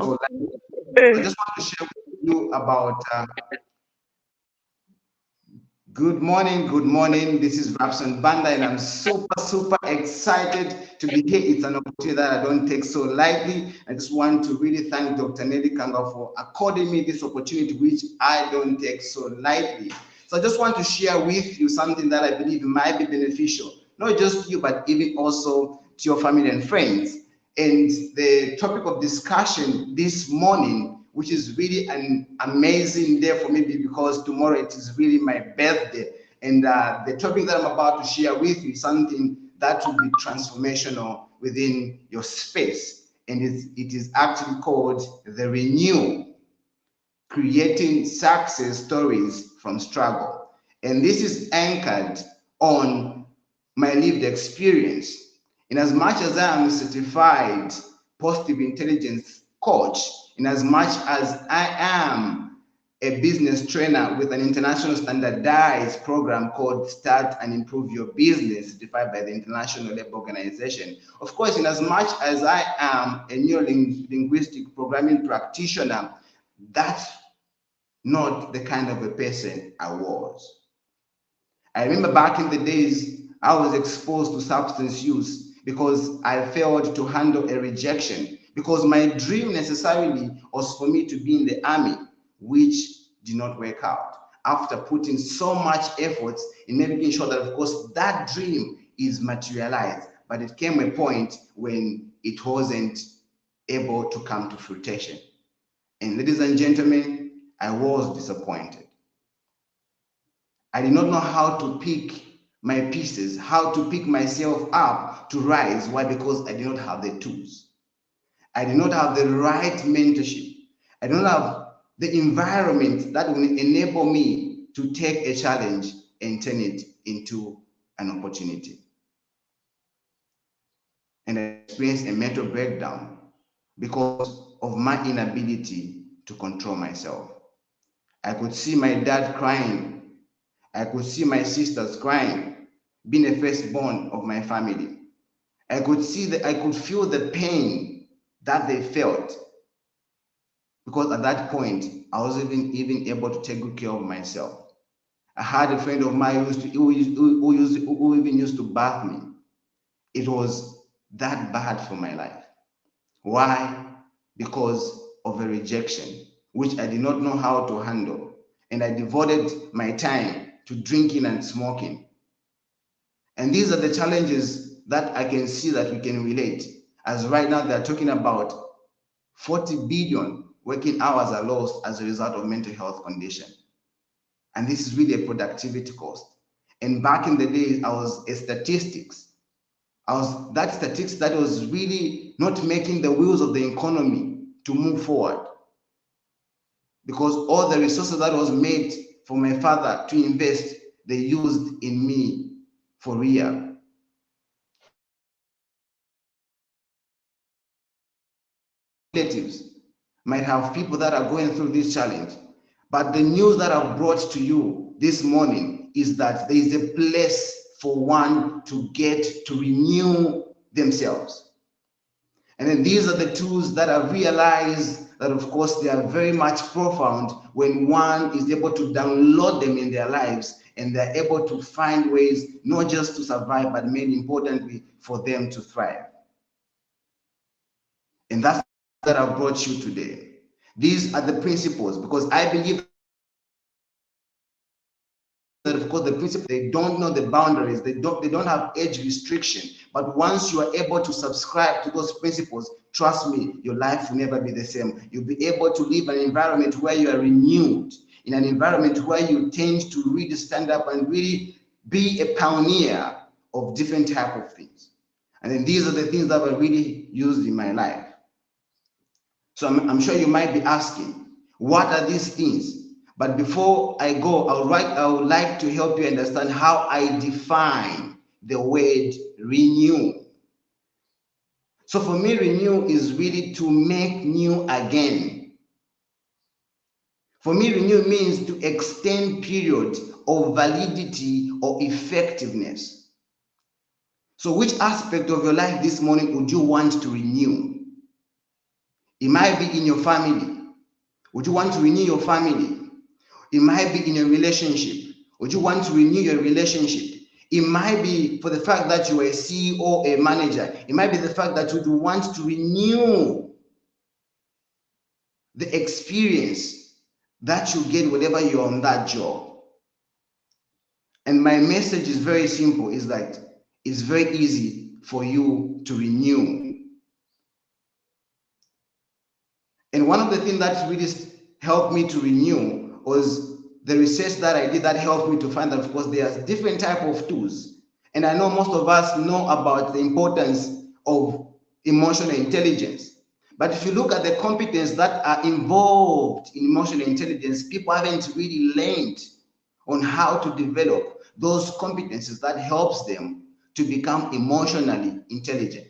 So I just want to share with you about good morning, good morning. This is Rapson Banda, and I'm super excited to be here. It's an opportunity that I don't take so lightly. I just want to really thank Dr. Nellie Kangwa for according me this opportunity, which I don't take so lightly. So I just want to share with you something that I believe might be beneficial, not just to you, but even also to your family and friends. And the topic of discussion this morning, which is really an amazing day for me because tomorrow it is really my birthday. And the topic that I'm about to share with you is something that will be transformational within your space. And it is actually called the Renew, creating success stories from struggle. And this is anchored on my lived experience. In as much as I am a certified positive intelligence coach, in as much as I am a business trainer with an international standardized program called Start and Improve Your Business, certified by the International Labour Organization. Of course, in as much as I am a neuro-linguistic programming practitioner, that's not the kind of a person I was. I remember back in the days, I was exposed to substance use because I failed to handle a rejection, because my dream necessarily was for me to be in the army, which did not work out. After putting so much effort in making sure that, of course, that dream is materialized, but it came a point when it wasn't able to come to fruition. And ladies and gentlemen, I was disappointed. I did not know how to pick my pieces, how to pick myself up to rise. Why? Because I did not have the tools. I did not have the right mentorship. I don't have the environment that will enable me to take a challenge and turn it into an opportunity. And I experienced a mental breakdown because of my inability to control myself. I could see my dad crying. I could see my sisters crying, being a firstborn of my family. I could feel the pain that they felt, because at that point, I wasn't even able to take good care of myself. I had a friend of mine who even used to bath me. It was that bad for my life. Why? Because of a rejection, which I did not know how to handle. And I devoted my time to drinking and smoking. And these are the challenges that I can see that we can relate. As right now, they're talking about 40 billion working hours are lost as a result of mental health condition. And this is really a productivity cost. And back in the days, I was a statistics. I was that statistics that was really not making the wheels of the economy to move forward. Because all the resources that was made for my father to invest, they used in me for real. Relatives might have people that are going through this challenge. But the news that I've brought to you this morning is that there is a place for one to get to renew themselves. And then these are the tools that I realized that, of course, they are very much profound when one is able to download them in their lives and they're able to find ways not just to survive, but more importantly, for them to thrive. And that's that I've brought you today. These are the principles, because I believe that, of course, the principles, they don't know the boundaries, they don't have age restriction. But once you are able to subscribe to those principles, trust me, your life will never be the same. You'll be able to live an environment where you are renewed, in an environment where you tend to really stand up and really be a pioneer of different type of things. And then these are the things that were really used in my life. So I'm sure you might be asking, what are these things? But before I go, I would like to help you understand how I define the word renew. So for me, renew is really to make new again. For me, renew means to extend period of validity or effectiveness. So which aspect of your life this morning would you want to renew? It might be in your family. Would you want to renew your family? It might be in a relationship. Would you want to renew your relationship? It might be for the fact that you are a CEO or a manager. It might be the fact that you want to renew the experience that you get whenever you're on that job. And my message is very simple, is that it's very easy for you to renew. And one of the things that really helped me to renew was the research that I did that helped me to find that, of course, there's different type of tools. And I know most of us know about the importance of emotional intelligence. But if you look at the competence that are involved in emotional intelligence, people haven't really learned on how to develop those competencies that helps them to become emotionally intelligent.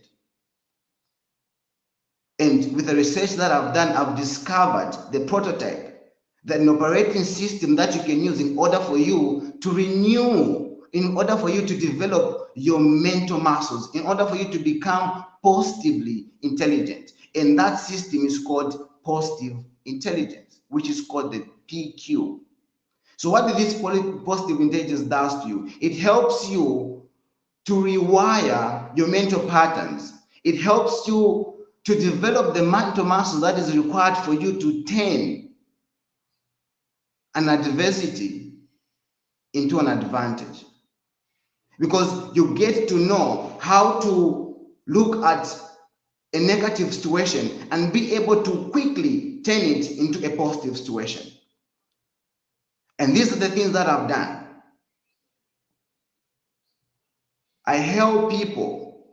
And with the research that I've done, I've discovered the prototype, an operating system that you can use in order for you to renew, in order for you to develop your mental muscles, in order for you to become positively intelligent. And that system is called positive intelligence, which is called the PQ. So what this positive intelligence does to you? It helps you to rewire your mental patterns. It helps you to develop the mental muscle that is required for you to turn an adversity into an advantage. Because you get to know how to look at a negative situation and be able to quickly turn it into a positive situation. And these are the things that I've done. I help people,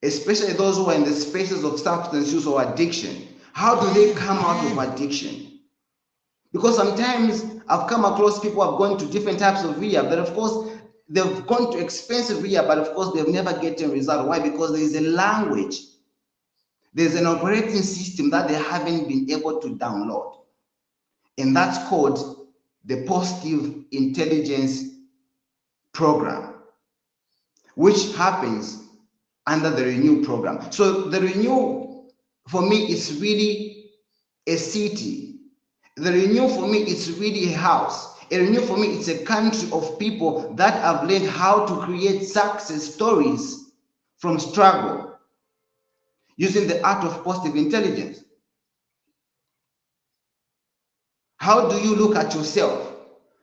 especially those who are in the spaces of substance use or addiction. How do they come out of addiction? Because sometimes I've come across people who have gone to different types of rehab, but of course, they've gone to expensive rehab, but of course, they've never gotten a result. Why? Because there is a language, there's an operating system that they haven't been able to download. And that's called the Positive Intelligence Program, which happens under the Renew program. So the Renew, for me, is really a city. The Renew, for me, it's really a house. A Renew, for me, it's a country of people that have learned how to create success stories from struggle using the art of positive intelligence. How do you look at yourself?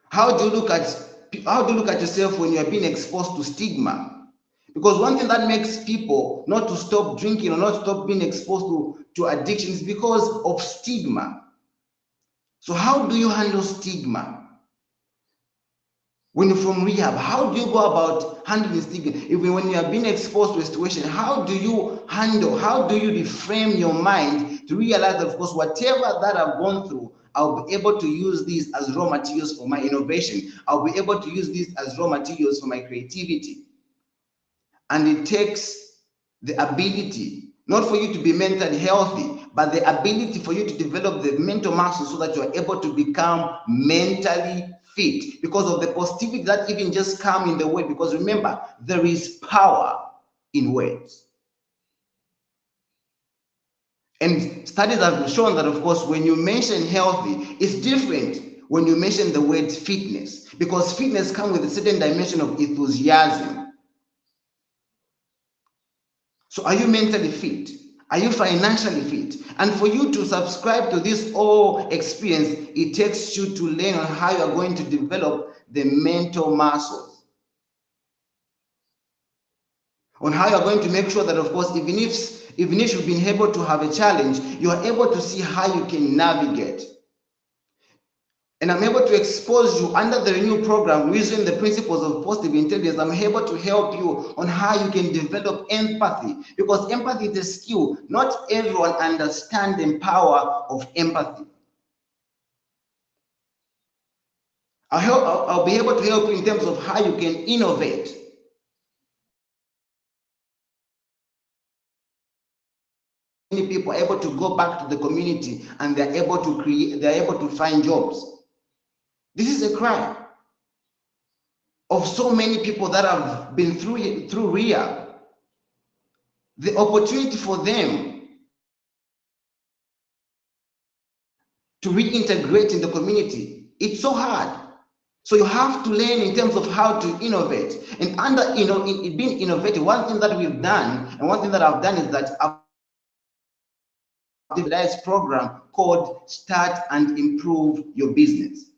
How do you look at yourself when you are being exposed to stigma? Because one thing that makes people not to stop drinking or not to stop being exposed to addiction is because of stigma. So how do you handle stigma? When you're from rehab, how do you go about handling stigma? Even when you are being exposed to a situation, how do you reframe your mind to realize that, of course, whatever that I've gone through, I'll be able to use these as raw materials for my innovation. I'll be able to use these as raw materials for my creativity. And it takes the ability, not for you to be mentally healthy, but the ability for you to develop the mental muscle so that you are able to become mentally fit, because of the positivity that even just come in the word. Because remember, there is power in words. And studies have shown that, of course, when you mention healthy, it's different when you mention the word fitness, because fitness comes with a certain dimension of enthusiasm. So are you mentally fit? Are you financially fit? And for you to subscribe to this whole experience, it takes you to learn on how you are going to develop the mental muscles. On how you are going to make sure that, of course, even if you've been able to have a challenge, you are able to see how you can navigate. And I'm able to expose you under the Renew program using the principles of positive intelligence. I'm able to help you on how you can develop empathy, because empathy is a skill. Not everyone understands the power of empathy. I'll be able to help you in terms of how you can innovate. Many people are able to go back to the community and they're able to find jobs. This is a cry of so many people that have been through rehab. The opportunity for them to reintegrate in the community. It's so hard. So you have to learn in terms of how to innovate. And under being innovative, one thing that we've done, and one thing that I've done is that I've developed a program called Start and Improve Your Business,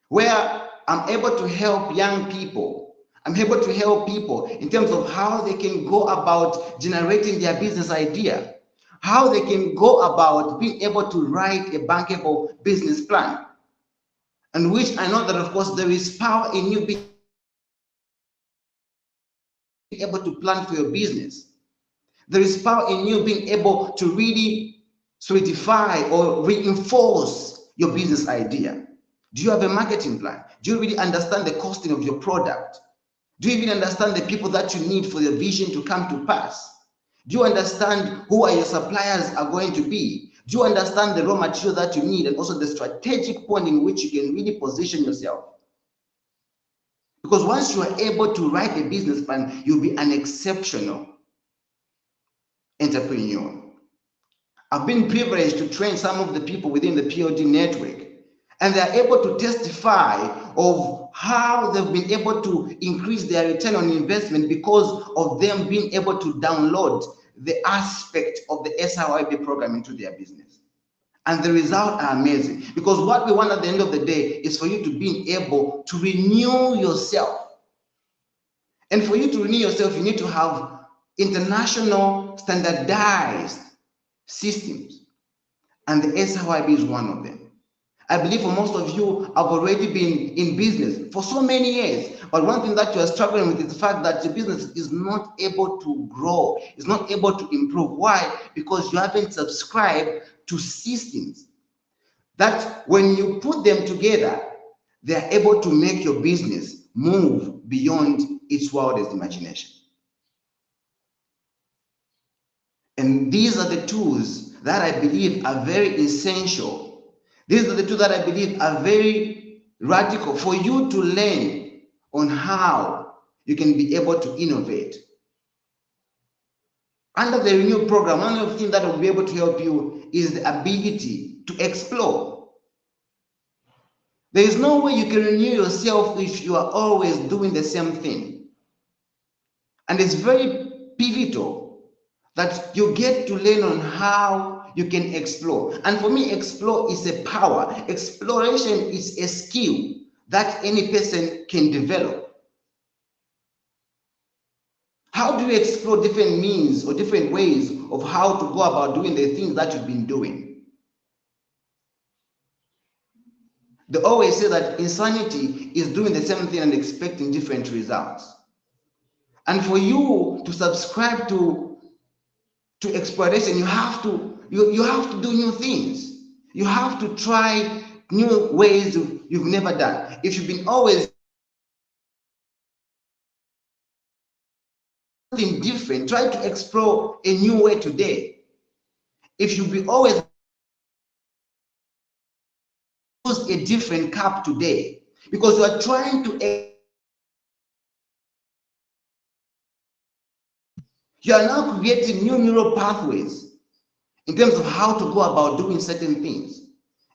where I'm able to help young people. I'm able to help people in terms of how they can go about generating their business idea, how they can go about being able to write a bankable business plan, and which I know that, of course, there is power in you being able to plan for your business. There is power in you being able to really solidify or reinforce your business idea. Do you have a marketing plan? Do you really understand the costing of your product? Do you even understand the people that you need for your vision to come to pass? Do you understand who are your suppliers are going to be? Do you understand the raw material that you need, and also the strategic point in which you can really position yourself? Because once you are able to write a business plan, you'll be an exceptional entrepreneur. I've been privileged to train some of the people within the POD network, and they're able to testify of how they've been able to increase their return on investment because of them being able to download the aspect of the SIYB program into their business. And the results are amazing, because what we want at the end of the day is for you to be able to renew yourself. And for you to renew yourself, you need to have international standardized systems. And the SIYB is one of them. I believe for most of you have already been in business for so many years, but one thing that you are struggling with is the fact that your business is not able to grow, is not able to improve. Why? Because you haven't subscribed to systems that when you put them together, they are able to make your business move beyond its wildest imagination. And these are the tools that I believe are very essential. These are the tools that I believe are very radical for you to learn on how you can be able to innovate. Under the Renew program, one of the things that will be able to help you is the ability to explore. There is no way you can renew yourself if you are always doing the same thing. And it's very pivotal that you get to learn on how you can explore. And for me, explore is a power. Exploration is a skill that any person can develop. How do you explore different means or different ways of how to go about doing the things that you've been doing? They always say that insanity is doing the same thing and expecting different results. And for you to subscribe to exploration, you have to do new things. You have to try new ways you've never done. If you've been always something different, try to explore a new way today. If you've been always use a different cup today, because you are trying to, you are now creating new neural pathways in terms of how to go about doing certain things.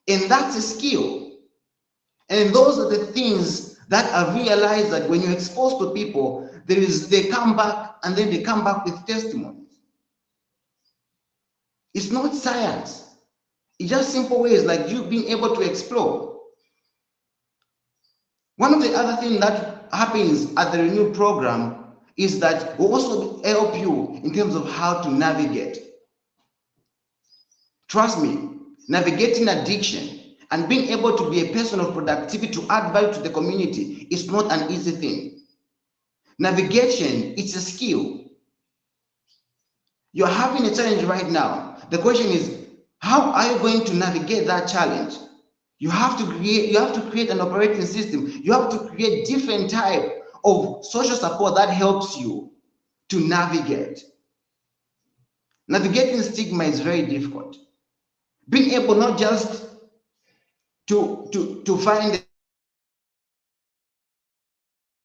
And that's a skill. And those are the things that I realized that when you're exposed to people, they come back and then they come back with testimonies. It's not science. It's just simple ways like you being able to explore. One of the other things that happens at the Renew program is that we also help you in terms of how to navigate. Trust me, navigating addiction and being able to be a person of productivity to add value to the community is not an easy thing. Navigation, it's a skill. You're having a challenge right now. The question is, how are you going to navigate that challenge? You have to create an operating system. You have to create different type of social support that helps you to navigate. Navigating stigma is very difficult. Being able not just to find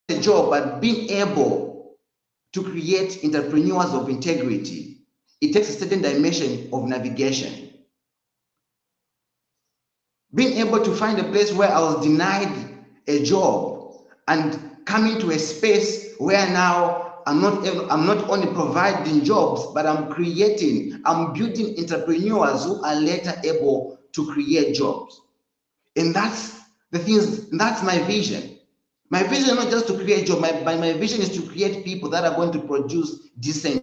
a job, but being able to create entrepreneurs of integrity, it takes a certain dimension of navigation. being able to find a place where I was denied a job and coming to a space where now I'm not only providing jobs, but I'm building entrepreneurs who are later able to create jobs. And that's the things, that's my vision. My vision is not just to create jobs, my vision is to create people that are going to produce decent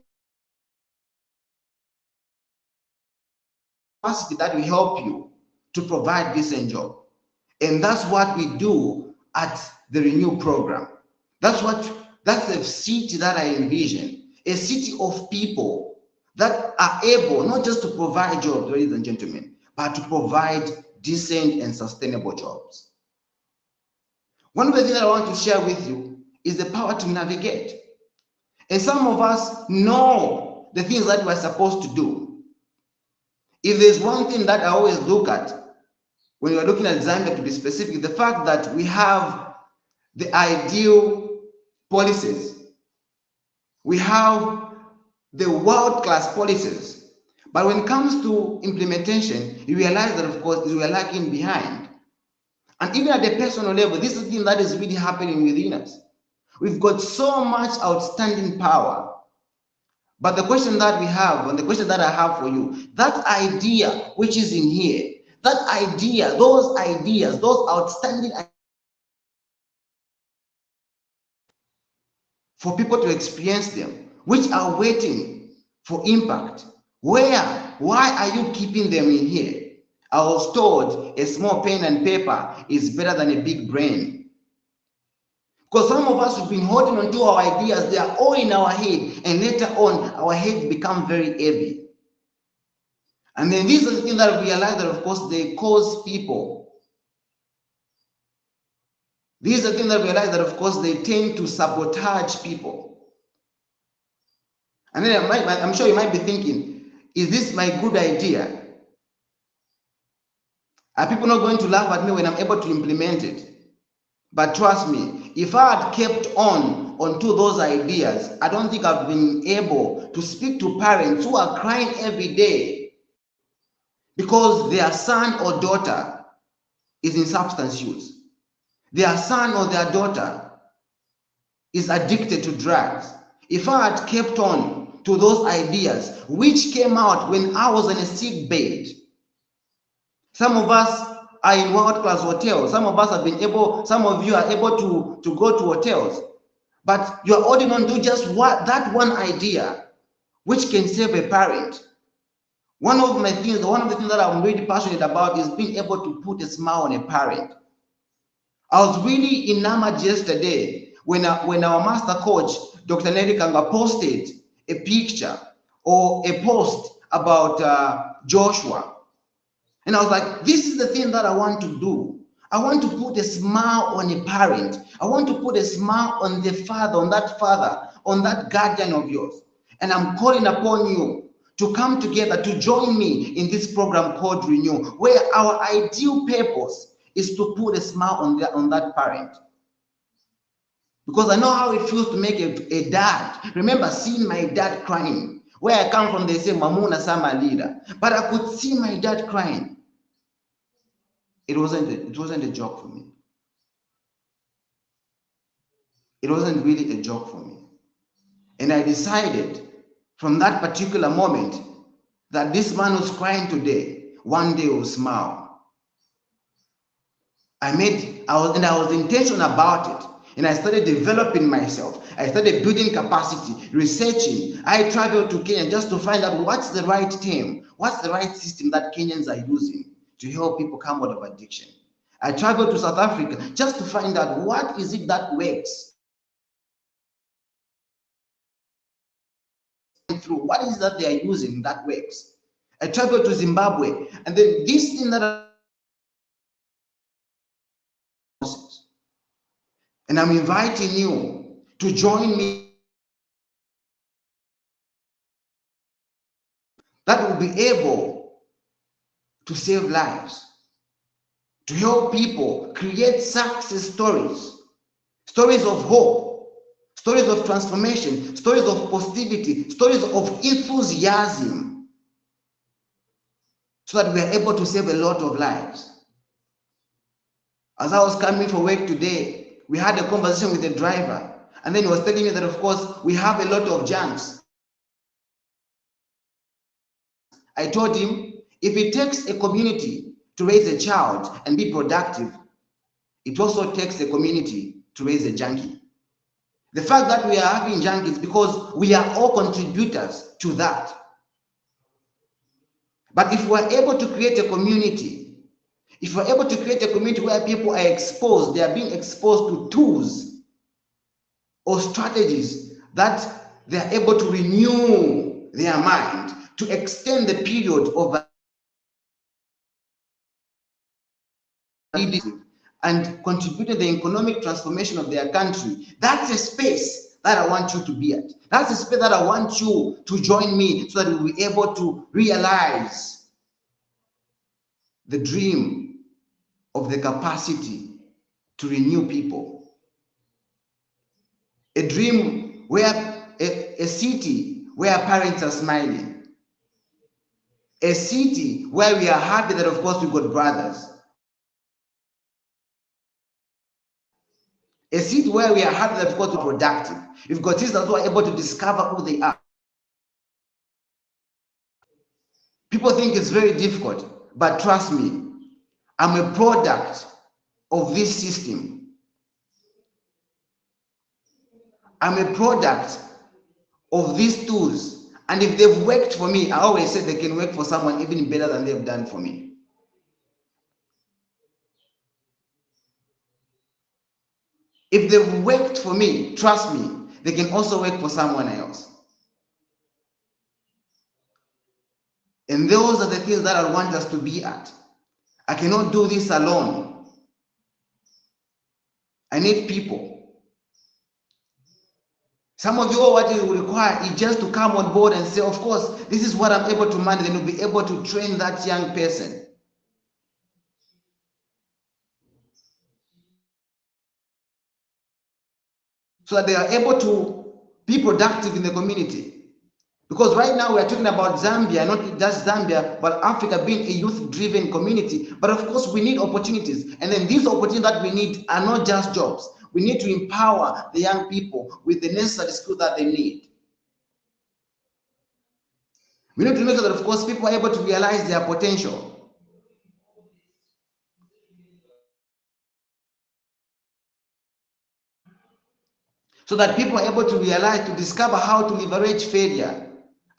capacity that will help you to provide decent job. And that's what we do at the Renew program. That's the city that I envision, a city of people that are able not just to provide jobs, ladies and gentlemen, but to provide decent and sustainable jobs. One of the things I want to share with you is the power to navigate. And some of us know the things that we're supposed to do. If there's one thing that I always look at when we're looking at Zambia, to be specific, the fact that we have the ideal policies, we have the world-class policies, but when it comes to implementation, you realize that, of course, we are lagging behind. And even at the personal level, this is the thing that is really happening within us. We've got so much outstanding power. But the question that we have, and the question that I have for you, that idea which is in here, that idea, those ideas, those outstanding ideas, for people to experience them, which are waiting for impact. Why are you keeping them in here? I was told a small pen and paper is better than a big brain. Because some of us have been holding on to our ideas, they are all in our head, and later on, our heads become very heavy. And then these are the things that we realize that, of course, they cause people. These are the things that we realize that, of course, they tend to sabotage people. And then I'm sure you might be thinking, is this my good idea? Are people not going to laugh at me when I'm able to implement it? But trust me, if I had kept onto those ideas, I don't think I've been able to speak to parents who are crying every day because their son or daughter is in substance use. Their son or their daughter is addicted to drugs. If I had kept on to those ideas, which came out when I was in a sick bed, some of us are in world-class hotels. Some of us have been able, some of you are able to go to hotels, but you're holding on to just that one idea, which can save a parent. One of the things that I'm really passionate about is being able to put a smile on a parent. I was really enamored yesterday when our master coach, Dr. Nellie Kangwa, posted a picture or a post about Joshua. And I was like, this is the thing that I want to do. I want to put a smile on a parent. I want to put a smile on the father, on that guardian of yours. And I'm calling upon you to come together, to join me in this program called Renew, where our ideal purpose is to put a smile on that parent. Because I know how it feels to make a dad. Remember seeing my dad crying. Where I come from, they say, Mamuna Sama leader. But I could see my dad crying. It wasn't a joke for me. It wasn't really a joke for me. And I decided from that particular moment that this man who's crying today, one day will smile. I was intentional about it. And I started developing myself. I started building capacity, researching. I traveled to Kenya just to find out what's the right term, what's the right system that Kenyans are using to help people come out of addiction. I traveled to South Africa just to find out what is it that works. Through what is that they are using that works. I traveled to Zimbabwe, and then this thing that and I'm inviting you to join me that will be able to save lives, to help people create success stories, stories of hope, stories of transformation, stories of positivity, stories of enthusiasm, so that we are able to save a lot of lives. As I was coming for work today, we had a conversation with the driver, and then he was telling me that, of course, we have a lot of junks. I told him, if it takes a community to raise a child and be productive, it also takes a community to raise a junkie. The fact that we are having junkies because we are all contributors to that. But if we're able to create a community, if we're able to create a community where people are exposed, they are being exposed to tools or strategies that they are able to renew their mind, to extend the period of and contribute to the economic transformation of their country. That's a space that I want you to be at. That's a space that I want you to join me so that we'll be able to realize the dream of the capacity to renew people. A dream where a city where parents are smiling. A city where we are happy that, of course, we've got brothers. A city where we are happy that, of course, we're productive. We've got sisters who are able to discover who they are. People think it's very difficult, but trust me, I'm a product of this system. I'm a product of these tools. And if they've worked for me, I always say they can work for someone even better than they've done for me. If they've worked for me, trust me, they can also work for someone else. And those are the things that I want us to be at. I cannot do this alone. I need people. Some of you, what you require is just to come on board and say, of course, this is what I'm able to manage, and you'll be able to train that young person. So that they are able to be productive in the community. Because right now we are talking about Zambia, not just Zambia, but Africa being a youth-driven community. But of course, we need opportunities. And then these opportunities that we need are not just jobs. We need to empower the young people with the necessary skills that they need. We need to make sure that, of course, people are able to realize their potential. So that people are able to realize, to discover how to leverage failure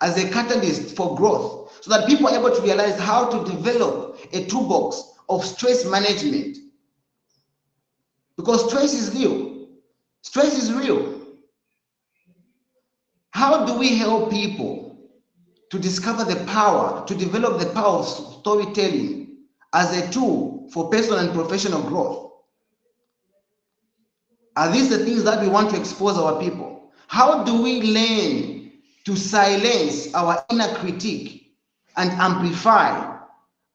as a catalyst for growth. So that people are able to realize how to develop a toolbox of stress management. Because stress is real. Stress is real. How do we help people to discover the power, to develop the power of storytelling as a tool for personal and professional growth? Are these the things that we want to expose our people? How do we learn to silence our inner critique and amplify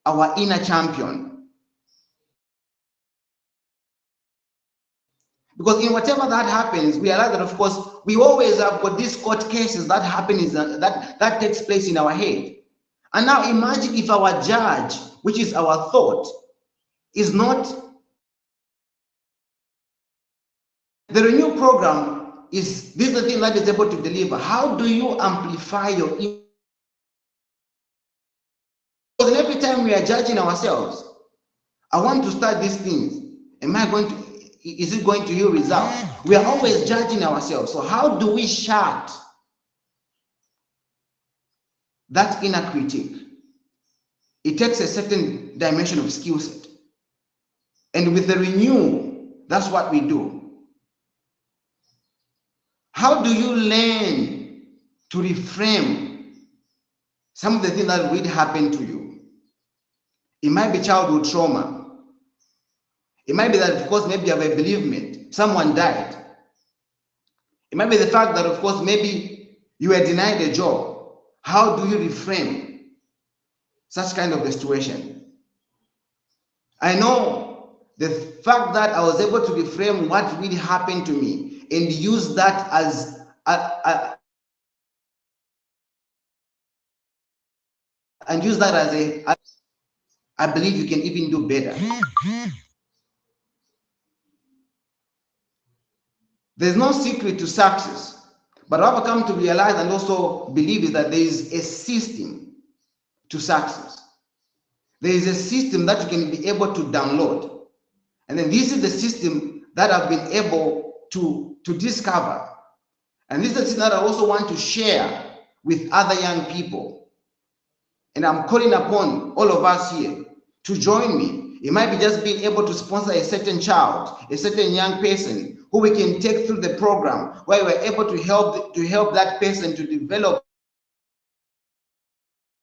our inner champion? Because in whatever that happens, we realize that, of course, we always have got these court cases that happen, that takes place in our head. And now imagine if our judge, which is our thought, is not. The Renew program is this is the thing that is able to deliver. How do you amplify your? Because every time we are judging ourselves, I want to start these things. Am I going to? Is it going to yield results? We are always judging ourselves. So how do we shut that inner critique? It takes a certain dimension of skill set. And with the Renew, that's what we do. How do you learn to reframe some of the things that really happened to you? It might be childhood trauma. It might be that, of course, maybe you have a bereavement. Someone died. It might be the fact that, of course, maybe you were denied a job. How do you reframe such kind of a situation? I know the fact that I was able to reframe what really happened to me and use that as I believe you can even do better. There's no secret to success. But what I've come to realize and also believe is that there is a system to success. There is a system that you can be able to download. And then this is the system that I've been able to discover. And this is the system that I also want to share with other young people. And I'm calling upon all of us here to join me. It might be just being able to sponsor a certain child, a certain young person who we can take through the program where we're able to help that person to develop